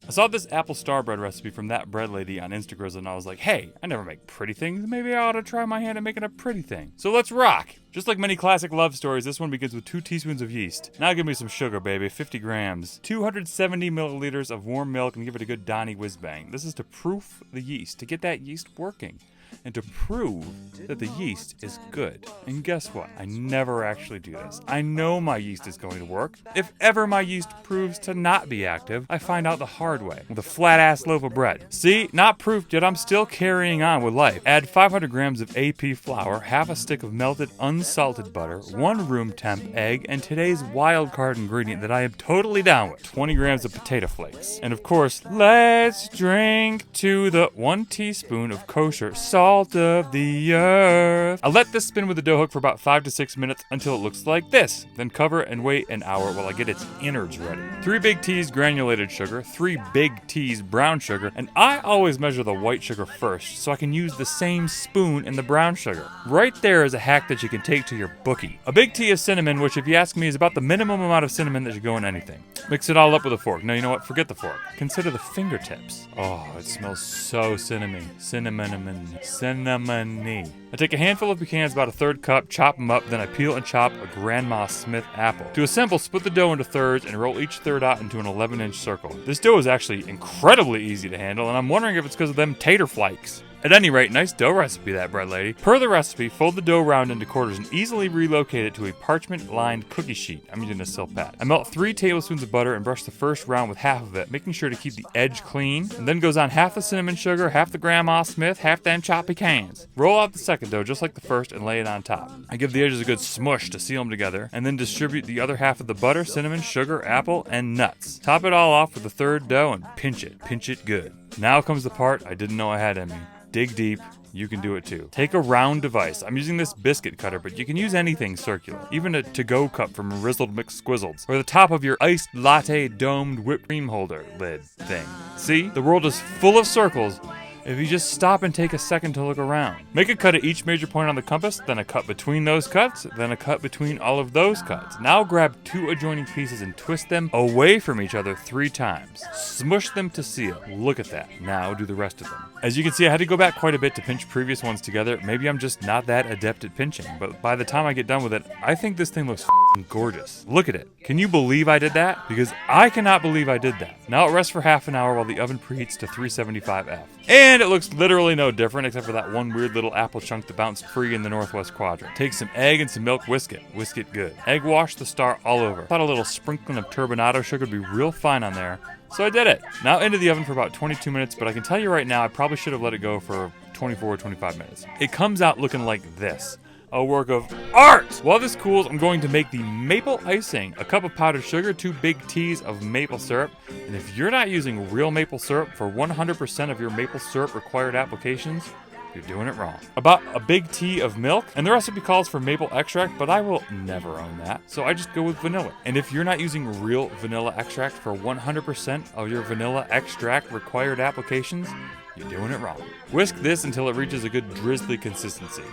I saw this apple star bread recipe from that bread lady on Instagram, and I was like, hey, I never make pretty things. Maybe I ought to try my hand at making a pretty thing. So let's rock. Just like many classic love stories, this one begins with 2 teaspoons of yeast. Now give me some sugar, baby, 50 grams. 270 milliliters of warm milk, and give it a good Donny whiz-bang. This is to proof the yeast, to get that yeast working, and to prove that the yeast is good. And guess what? I never actually do this. I know my yeast is going to work. If ever my yeast proves to not be active, I find out the hard way with a flat-ass loaf of bread. See, not proof, yet I'm still carrying on with life. Add 500 grams of AP flour, half a stick of melted unsalted butter, 1 room temp egg, and today's wild card ingredient that I am totally down with, 20 grams of potato flakes. And of course, let's drink to the 1 teaspoon of kosher salt of the earth. I let this spin with the dough hook for about 5 to 6 minutes until it looks like this. Then cover and wait an hour while I get its innards ready. 3 big teas granulated sugar, 3 big teas brown sugar, and I always measure the white sugar first so I can use the same spoon in the brown sugar. Right there is a hack that you can take to your bookie. A big tea of cinnamon, which if you ask me is about the minimum amount of cinnamon that should go in anything. Mix it all up with a fork. No, you know what? Forget the fork. Consider the fingertips. Oh, it smells so cinnamony. Cinnamony. I take a handful of pecans, about a 1/3 cup, chop them up, then I peel and chop a Grandma Smith apple. To assemble, split the dough into thirds and roll each third out into an 11-inch circle. This dough is actually incredibly easy to handle, and I'm wondering if it's because of them tater flakes. At any rate, nice dough recipe, that bread lady. Per the recipe, fold the dough round into quarters and easily relocate it to a parchment-lined cookie sheet. I'm using a silk pad. I melt 3 tablespoons of butter and brush the first round with half of it, making sure to keep the edge clean, and then goes on half the cinnamon sugar, half the Grandma Smith, half them chopped pecans. Roll out the second dough just like the first and lay it on top. I give the edges a good smush to seal them together, and then distribute the other half of the butter, cinnamon, sugar, apple, and nuts. Top it all off with the third dough and pinch it. Pinch it good. Now comes the part I didn't know I had in me. Dig deep. You can do it too. Take a round device. I'm using this biscuit cutter, but you can use anything circular. Even a to-go cup from Rizzled McSquizzled. Or the top of your iced latte domed whipped cream holder lid thing. See? The world is full of circles if you just stop and take a second to look around. Make a cut at each major point on the compass, then a cut between those cuts, then a cut between all of those cuts. Now grab 2 adjoining pieces and twist them away from each other 3 times. Smush them to seal. Look at that. Now do the rest of them. As you can see, I had to go back quite a bit to pinch previous ones together. Maybe I'm just not that adept at pinching, but by the time I get done with it, I think this thing looks gorgeous. Look at it. Can you believe I did that? Because I cannot believe I did that. Now it rests for half an hour while the oven preheats to 375 F. And it looks literally no different except for that one weird little apple chunk that bounced free in the northwest quadrant. Take some egg and some milk, whisk it. Whisk it good. Egg wash the star all over. Thought a little sprinkling of turbinado sugar would be real fine on there. So I did it. Now into the oven for about 22 minutes, but I can tell you right now I probably should have let it go for 24 or 25 minutes. It comes out looking like this. A work of art! While this cools, I'm going to make the maple icing. A cup of powdered sugar, 2 big teas of maple syrup. And if you're not using real maple syrup for 100% of your maple syrup required applications, you're doing it wrong. About a big tea of milk, and the recipe calls for maple extract, but I will never own that, so I just go with vanilla. And if you're not using real vanilla extract for 100% of your vanilla extract required applications, you're doing it wrong. Whisk this until it reaches a good drizzly consistency.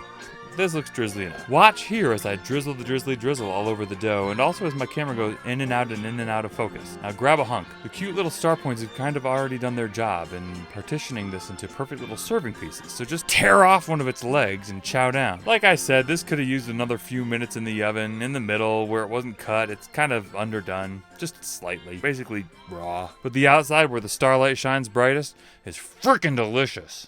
This looks drizzly enough. Watch here as I drizzle the drizzly drizzle all over the dough, and also as my camera goes in and out of focus. Now grab a hunk. The cute little star points have kind of already done their job in partitioning this into perfect little serving pieces. So just tear off one of its legs and chow down. Like I said, this could have used another few minutes in the oven, in the middle, where it wasn't cut. It's kind of underdone, just slightly, basically raw. But the outside, where the starlight shines brightest, is freaking delicious.